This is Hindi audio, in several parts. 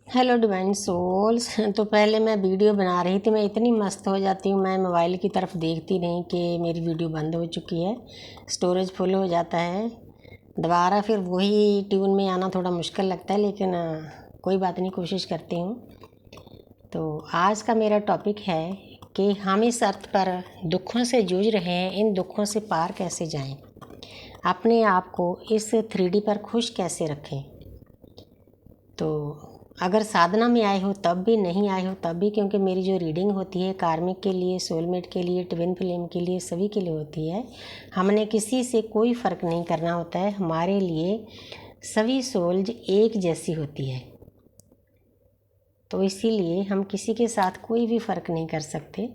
Hello divine souls. तो पहले मैं वीडियो बना रही थी, मैं इतनी मस्त हो जाती हूँ, मैं मोबाइल की तरफ देखती नहीं कि मेरी वीडियो बंद हो चुकी है, स्टोरेज फुल हो जाता है। दोबारा फिर वही ट्यून में आना थोड़ा मुश्किल लगता है, लेकिन कोई बात नहीं, कोशिश करती हूँ। तो आज का मेरा टॉपिक है कि हम इस अर्थ पर दुखों से जूझ रहे हैं, इन दुखों से पार कैसे जाएं, अपने आप को इस 3D पर खुश कैसे रखें। तो अगर साधना में आए हो तब भी, नहीं आए हो तब भी, क्योंकि मेरी जो रीडिंग होती है कार्मिक के लिए, सोलमेट के लिए, ट्विन फ्लेम के लिए, सभी के लिए होती है। हमने किसी से कोई फ़र्क नहीं करना होता है, हमारे लिए सभी सोल्स एक जैसी होती है। तो इसीलिए हम किसी के साथ कोई भी फ़र्क नहीं कर सकते।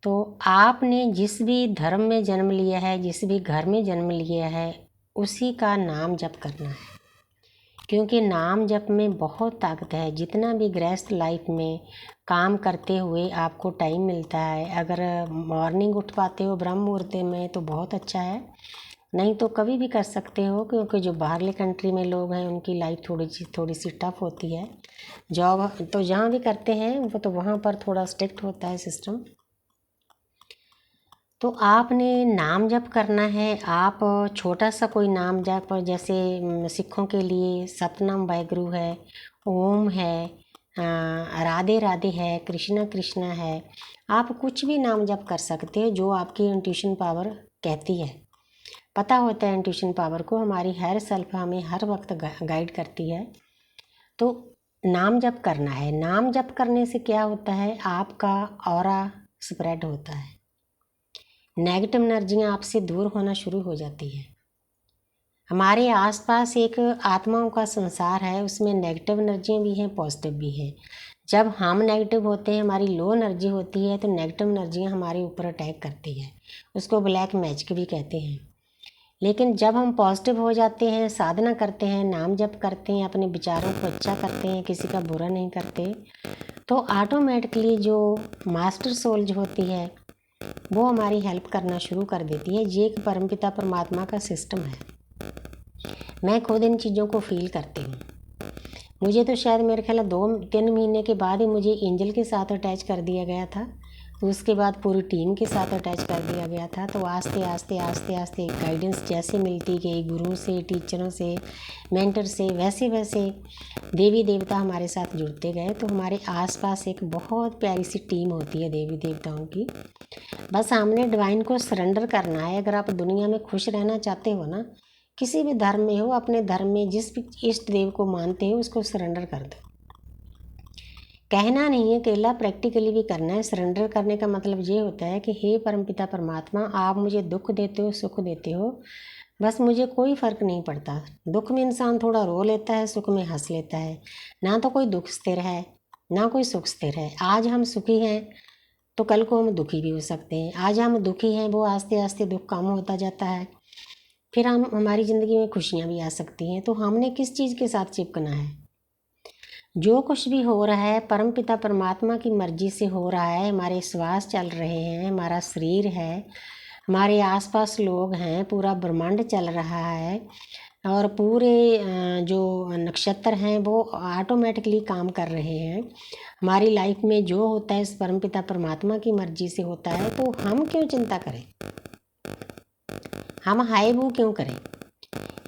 तो आपने जिस भी धर्म में जन्म लिया है, जिस भी घर में जन्म लिया है, उसी का नाम जप करना है, क्योंकि नाम जप में बहुत ताकत है। जितना भी गृहस्थ लाइफ में काम करते हुए आपको टाइम मिलता है, अगर मॉर्निंग उठ पाते हो ब्रह्म मुहूर्त में तो बहुत अच्छा है, नहीं तो कभी भी कर सकते हो, क्योंकि जो बाहरले कंट्री में लोग हैं उनकी लाइफ थोड़ी सी टफ होती है। जॉब तो जहाँ भी करते हैं वो तो वहाँ पर थोड़ा स्ट्रिक्ट होता है सिस्टम। तो आपने नाम जप करना है। आप छोटा सा कोई नाम जप, जैसे सिखों के लिए सतनाम वाहेगुरु है, ओम है, राधे राधे है, कृष्णा कृष्णा है। आप कुछ भी नाम जप कर सकते हो जो आपकी इंट्यूशन पावर कहती है। पता होता है इंट्यूशन पावर को, हमारी हायर सेल्फ हमें हर वक्त गाइड करती है। तो नाम जप करना है। नाम जप करने से क्या होता है, आपका ऑरा स्प्रेड होता है, नेगेटिव एनर्जियाँ आपसे दूर होना शुरू हो जाती है। हमारे आसपास एक आत्माओं का संसार है, उसमें नेगेटिव एनर्जियाँ भी हैं, पॉजिटिव भी हैं। जब हम नेगेटिव होते हैं, हमारी लो एनर्जी होती है, तो नेगेटिव एनर्जियाँ हमारे ऊपर अटैक करती है, उसको ब्लैक मैजिक भी कहते हैं। लेकिन जब हम पॉजिटिव हो जाते हैं, साधना करते हैं, नाम जप करते हैं, अपने विचारों को अच्छा करते हैं, किसी का बुरा नहीं करते, तो ऑटोमेटिकली जो मास्टर सोल जो होती है वो हमारी हेल्प करना शुरू कर देती है। ये एक परमपिता परमात्मा का सिस्टम है। मैं खुद इन चीज़ों को फील करती हूँ। मुझे तो शायद मेरे ख्याल 2-3 महीने के बाद ही मुझे एंजल के साथ अटैच कर दिया गया था, तो उसके बाद पूरी टीम के साथ अटैच कर दिया गया था। तो आस्ते आस्ते आस्ते आस्ते गाइडेंस जैसे मिलती गई, गुरु से, टीचरों से, मेंटर से, वैसे वैसे देवी देवता हमारे साथ जुड़ते गए। तो हमारे आसपास एक बहुत प्यारी सी टीम होती है देवी देवताओं की। बस हमने डिवाइन को सरेंडर करना है। अगर आप दुनिया में खुश रहना चाहते हो ना, किसी भी धर्म में हो, अपने धर्म में जिस भी इष्ट देव को मानते हो उसको सरेंडर कर दो। कहना नहीं है केवल, प्रैक्टिकली भी करना है। सरेंडर करने का मतलब ये होता है कि हे परमपिता परमात्मा, आप मुझे दुख देते हो, सुख देते हो, बस मुझे कोई फ़र्क नहीं पड़ता। दुख में इंसान थोड़ा रो लेता है, सुख में हंस लेता है। ना तो कोई दुख स्थिर है, ना कोई सुख स्थिर है। आज हम सुखी हैं तो कल को हम दुखी भी हो सकते हैं। आज हम दुखी हैं, वो आस्ते आस्ते दुख कम होता जाता है, फिर हमारी ज़िंदगी में खुशियाँ भी आ सकती हैं। तो हमने किस चीज़ के साथ चिपकना है। जो कुछ भी हो रहा है परमपिता परमात्मा की मर्जी से हो रहा है। हमारे श्वास चल रहे हैं, हमारा शरीर है, हमारे आसपास लोग हैं, पूरा ब्रह्मांड चल रहा है, और पूरे जो नक्षत्र हैं वो ऑटोमेटिकली काम कर रहे हैं। हमारी लाइफ में जो होता है इस परमपिता परमात्मा की मर्जी से होता है। तो हम क्यों चिंता करें, हम हाय वो क्यों करें।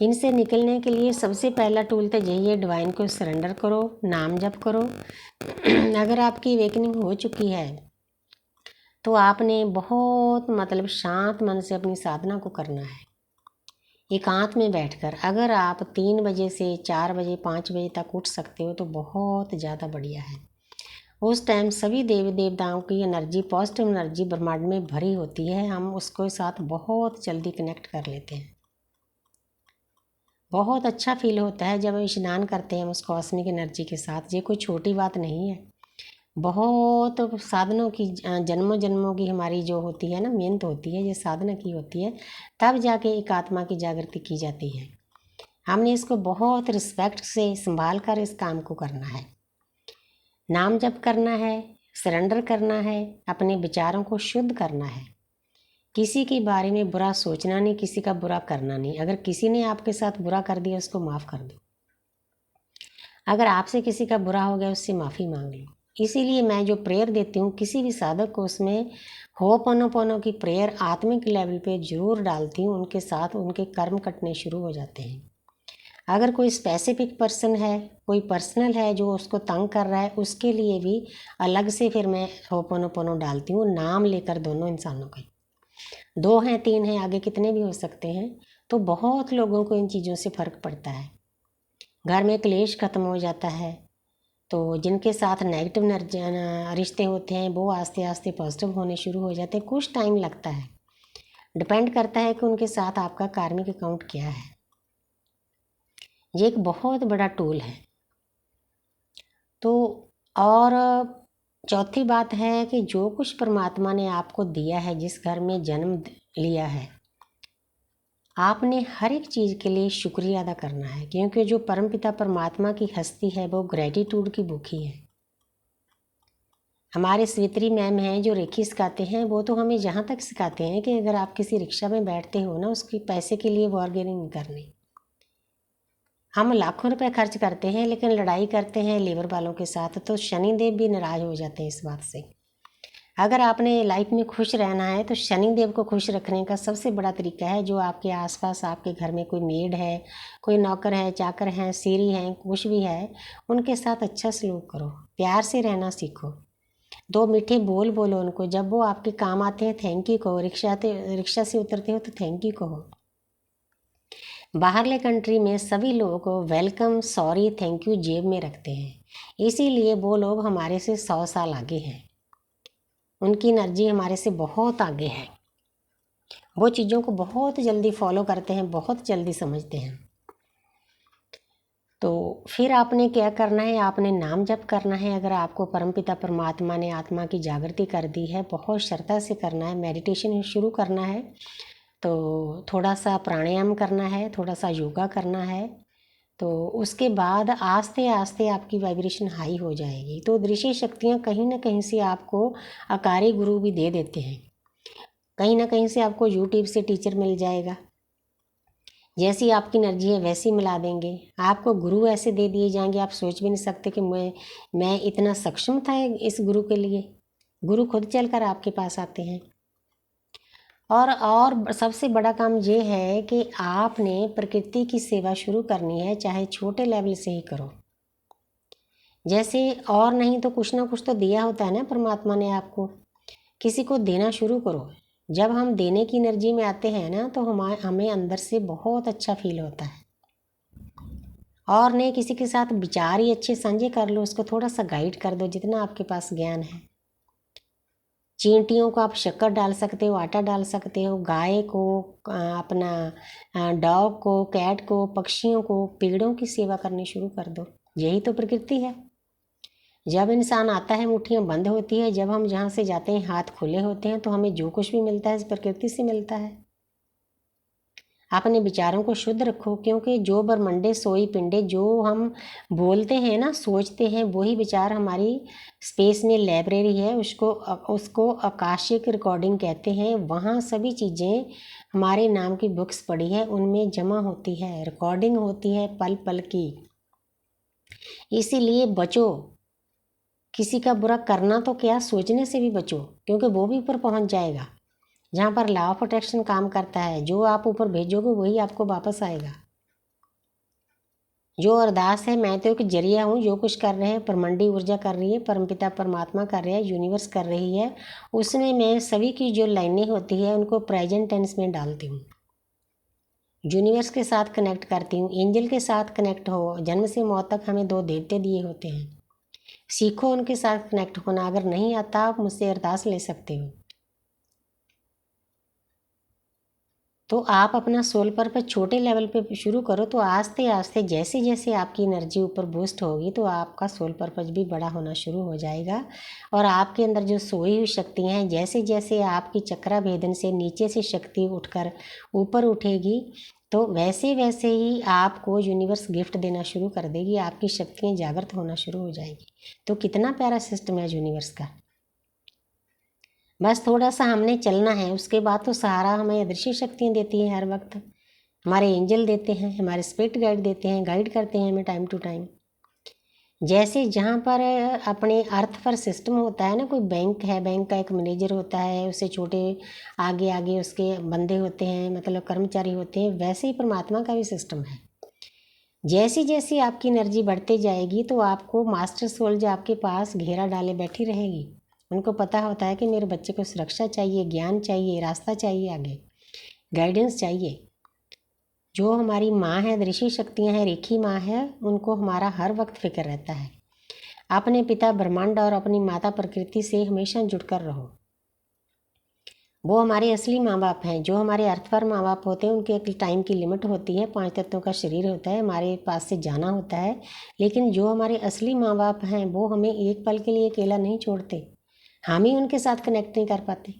इनसे निकलने के लिए सबसे पहला टूल तो यही है, डिवाइन को सरेंडर करो, नाम जप करो। अगर आपकी अवेकनिंग हो चुकी है तो आपने बहुत शांत मन से अपनी साधना को करना है, एकांत में बैठकर। अगर आप 3 बजे से 4 बजे 5 बजे तक उठ सकते हो तो बहुत ज़्यादा बढ़िया है। उस टाइम सभी देवी देवताओं की एनर्जी, पॉजिटिव एनर्जी ब्रह्मांड में भरी होती है। हम उसके साथ बहुत जल्दी कनेक्ट कर लेते हैं। बहुत अच्छा फील होता है जब स्नान करते हैं उस कॉस्मिक एनर्जी के साथ। ये कोई छोटी बात नहीं है। बहुत साधनों की, जन्मों जन्मों की हमारी जो होती है ना मेहनत होती है, ये साधना की होती है, तब जाके एक आत्मा की जागृति की जाती है। हमने इसको बहुत रिस्पेक्ट से संभाल कर इस काम को करना है। नाम जप करना है, सरेंडर करना है, अपने विचारों को शुद्ध करना है। किसी के बारे में बुरा सोचना नहीं, किसी का बुरा करना नहीं। अगर किसी ने आपके साथ बुरा कर दिया उसको माफ़ कर दो। अगर आपसे किसी का बुरा हो गया, उससे माफ़ी मांग लो। इसीलिए मैं जो प्रेयर देती हूँ किसी भी साधक को, उसमें होपोनोपोनो की प्रेयर आत्मिक लेवल पे ज़रूर डालती हूँ। उनके साथ उनके कर्म कटने शुरू हो जाते हैं। अगर कोई स्पेसिफिक पर्सन है, कोई पर्सनल है जो उसको तंग कर रहा है, उसके लिए भी अलग से फिर मैं होपोनोपोनो डालती हूँ, नाम लेकर दोनों इंसानों के। 2 हैं, 3 हैं, आगे कितने भी हो सकते हैं। तो बहुत लोगों को इन चीज़ों से फ़र्क पड़ता है, घर में क्लेश खत्म हो जाता है। तो जिनके साथ नेगेटिव रिश्ते होते हैं वो आस्ते आस्ते पॉजिटिव होने शुरू हो जाते हैं। कुछ टाइम लगता है, डिपेंड करता है कि उनके साथ आपका कार्मिक अकाउंट क्या है। ये एक बहुत बड़ा टूल है। तो और चौथी बात है कि जो कुछ परमात्मा ने आपको दिया है, जिस घर में जन्म लिया है, आपने हर एक चीज़ के लिए शुक्रिया अदा करना है, क्योंकि जो परमपिता परमात्मा की हस्ती है वो ग्रेटिट्यूड की भूखी है। हमारे स्वित्री मैम हैं जो रेखी सिखाते हैं, वो तो हमें जहाँ तक सिखाते हैं कि अगर आप किसी रिक्शा में बैठते हो ना, उसकी पैसे के लिए बार्गेनिंग नहीं करनी। हम लाखों रुपए खर्च करते हैं लेकिन लड़ाई करते हैं लेबर वालों के साथ, तो शनिदेव भी नाराज हो जाते हैं इस बात से। अगर आपने लाइफ में खुश रहना है तो शनिदेव को खुश रखने का सबसे बड़ा तरीका है, जो आपके आसपास आपके घर में कोई मेड है, कोई नौकर है, चाकर हैं, सीरी हैं, कुछ भी है, उनके साथ अच्छा सलूक करो, प्यार से रहना सीखो, 2 मीठे बोल बोलो उनको। जब वो आपके काम आते हैं थैंक यू कहो, रिक्शा से उतरते हो तो थैंक यू कहो। बाहरले कंट्री में सभी लोग वेलकम, सॉरी, थैंक यू जेब में रखते हैं, इसीलिए वो लोग हमारे से 100 साल आगे हैं। उनकी एनर्जी हमारे से बहुत आगे है। वो चीज़ों को बहुत जल्दी फॉलो करते हैं, बहुत जल्दी समझते हैं। तो फिर आपने क्या करना है, आपने नाम जप करना है। अगर आपको परमपिता परमात्मा ने आत्मा की जागृति कर दी है, बहुत श्रद्धा से करना है, मेडिटेशन शुरू करना है, तो थोड़ा सा प्राणायाम करना है, थोड़ा सा योगा करना है। तो उसके बाद आस्ते आस्ते आपकी वाइब्रेशन हाई हो जाएगी। तो दृश्य शक्तियाँ कहीं ना कहीं से आपको अकारी गुरु भी दे देते हैं, कहीं ना कहीं से आपको यूट्यूब से टीचर मिल जाएगा। जैसी आपकी एनर्जी है वैसी मिला देंगे। आपको गुरु ऐसे दे दिए जाएंगे, आप सोच भी नहीं सकते कि मैं इतना सक्षम था इस गुरु के लिए। गुरु खुद चलकर आपके पास आते हैं। और सबसे बड़ा काम ये है कि आपने प्रकृति की सेवा शुरू करनी है, चाहे छोटे लेवल से ही करो। जैसे और नहीं तो कुछ ना कुछ तो दिया होता है ना परमात्मा ने आपको, किसी को देना शुरू करो। जब हम देने की एनर्जी में आते हैं ना, तो हमें अंदर से बहुत अच्छा फील होता है। और नहीं किसी के साथ विचार ही अच्छे साझे कर लो, उसको थोड़ा सा गाइड कर दो जितना आपके पास ज्ञान है। चींटियों को आप शक्कर डाल सकते हो, आटा डाल सकते हो, गाय को, अपना डॉग को, कैट को, पक्षियों को, पेड़ों की सेवा करनी शुरू कर दो। यही तो प्रकृति है। जब इंसान आता है मुट्ठियाँ बंद होती है, जब हम जहाँ से जाते हैं हाथ खुले होते हैं, तो हमें जो कुछ भी मिलता है इस प्रकृति से मिलता है। अपने विचारों को शुद्ध रखो, क्योंकि जो ब्रह्मंडे सोई पिंडे, जो हम बोलते हैं ना, सोचते हैं, वही विचार हमारी स्पेस में लाइब्रेरी है, उसको आकाशिक रिकॉर्डिंग कहते हैं। वहाँ सभी चीज़ें हमारे नाम की बुक्स पड़ी है, उनमें जमा होती है, रिकॉर्डिंग होती है पल पल की। इसीलिए बचो, किसी का बुरा करना तो क्या, सोचने से भी बचो, क्योंकि वो भी ऊपर पहुँच जाएगा। जहाँ पर लॉ ऑफ अट्रैक्शन काम करता है, जो आप ऊपर भेजोगे वही आपको वापस आएगा। जो अरदास है, मैं तो एक जरिया हूँ, जो कुछ कर रहे हैं परमंडी ऊर्जा कर रही है, परमपिता परमात्मा कर रहे हैं, यूनिवर्स कर रही है, उसमें मैं सभी की जो लाइनें होती है उनको प्रेजेंट टेंस में डालती हूँ। यूनिवर्स के साथ कनेक्ट करती हूँ, एंजल के साथ कनेक्ट हो। जन्म से मौत तक हमें 2 देवते दिए होते हैं, सीखो उनके साथ कनेक्ट होना। अगर नहीं आता आप मुझसे अरदास ले सकते हो। तो आप अपना सोल पर्पस छोटे लेवल पे शुरू करो, तो आस्ते आस्ते जैसे जैसे आपकी एनर्जी ऊपर बूस्ट होगी, तो आपका सोल पर्पस भी बड़ा होना शुरू हो जाएगा। और आपके अंदर जो सोई हुई शक्तियाँ हैं, जैसे जैसे आपकी चक्रा भेदन से नीचे से शक्ति उठकर ऊपर उठेगी, तो वैसे वैसे ही आपको यूनिवर्स गिफ्ट देना शुरू कर देगी, आपकी शक्तियाँ जागृत होना शुरू हो जाएगी। तो कितना प्यारा सिस्टम है यूनिवर्स का। बस थोड़ा सा हमने चलना है, उसके बाद तो सहारा हमें अदृश्य शक्तियाँ देती हैं हर वक्त। हमारे एंजल देते हैं, हमारे स्पिरिट गाइड देते हैं, गाइड करते हैं हमें टाइम टू टाइम। जैसे जहाँ पर अपने अर्थ पर सिस्टम होता है ना, कोई बैंक है, बैंक का एक मैनेजर होता है, उससे छोटे आगे आगे उसके बंदे होते हैं, मतलब कर्मचारी होते हैं, वैसे ही परमात्मा का भी सिस्टम है। जैसी जैसी आपकी एनर्जी बढ़ती जाएगी तो आपको मास्टर सोल जो आपके पास घेरा डाले बैठी रहेगी, उनको पता होता है कि मेरे बच्चे को सुरक्षा चाहिए, ज्ञान चाहिए, रास्ता चाहिए, आगे गाइडेंस चाहिए। जो हमारी माँ है, दृष्टि शक्तियाँ हैं, रेखी माँ है, उनको हमारा हर वक्त फिक्र रहता है। अपने पिता ब्रह्मांड और अपनी माता प्रकृति से हमेशा जुड़कर रहो। वो हमारे असली माँ बाप हैं। जो हमारे अर्थ पर माँ बाप होते हैं उनके एक टाइम की लिमिट होती है, 5 तत्वों का शरीर होता है, हमारे पास से जाना होता है। लेकिन जो हमारे असली माँ बाप हैं वो हमें एक पल के लिए अकेला नहीं छोड़ते, हम ही उनके साथ कनेक्ट नहीं कर पाते।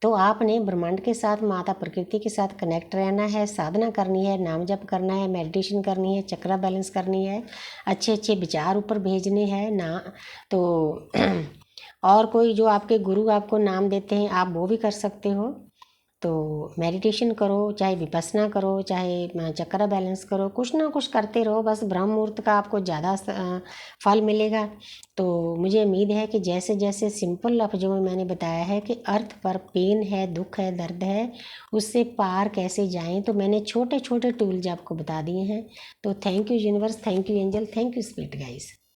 तो आपने ब्रह्मांड के साथ, माता प्रकृति के साथ कनेक्ट रहना है, साधना करनी है, नाम जप करना है, मेडिटेशन करनी है, चक्रा बैलेंस करनी है, अच्छे अच्छे विचार ऊपर भेजने हैं ना। तो और कोई जो आपके गुरु आपको नाम देते हैं, आप वो भी कर सकते हो। तो मेडिटेशन करो, चाहे विपස්සना करो, चाहे चक्रा बैलेंस करो, कुछ ना कुछ करते रहो, बस ब्रह्म मुहूर्त का आपको ज़्यादा फल मिलेगा। तो मुझे उम्मीद है कि जैसे जैसे सिंपल लफ्ज़ों में मैंने बताया है कि अर्थ पर पेन है, दुख है, दर्द है, उससे पार कैसे जाएं, तो मैंने छोटे छोटे टूल्स आपको बता दिए हैं। तो thank you universe, thank you angel, thank you spirit guys.